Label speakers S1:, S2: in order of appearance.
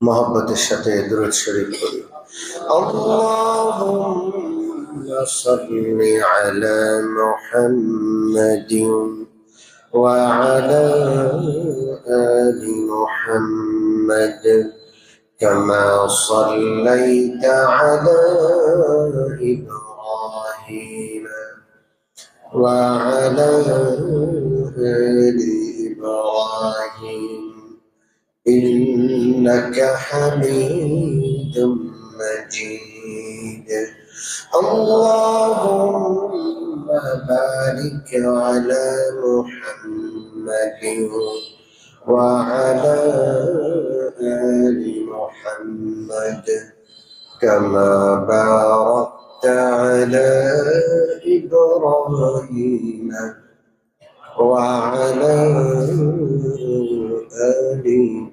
S1: मोहब्बतेर साथे दुरूद शरीफ पढ़ी। अल्लाहुम्मा सल्लि अला मुहम्मदिन व अला आलि मुहम्मद कमा सल्लैता अला इब्राहीम व अला आलि इब्राहीम إنك حميد مجيد اللهم بارك على محمد وعلى آل محمد كما باركت على إبراهيم وعلى آل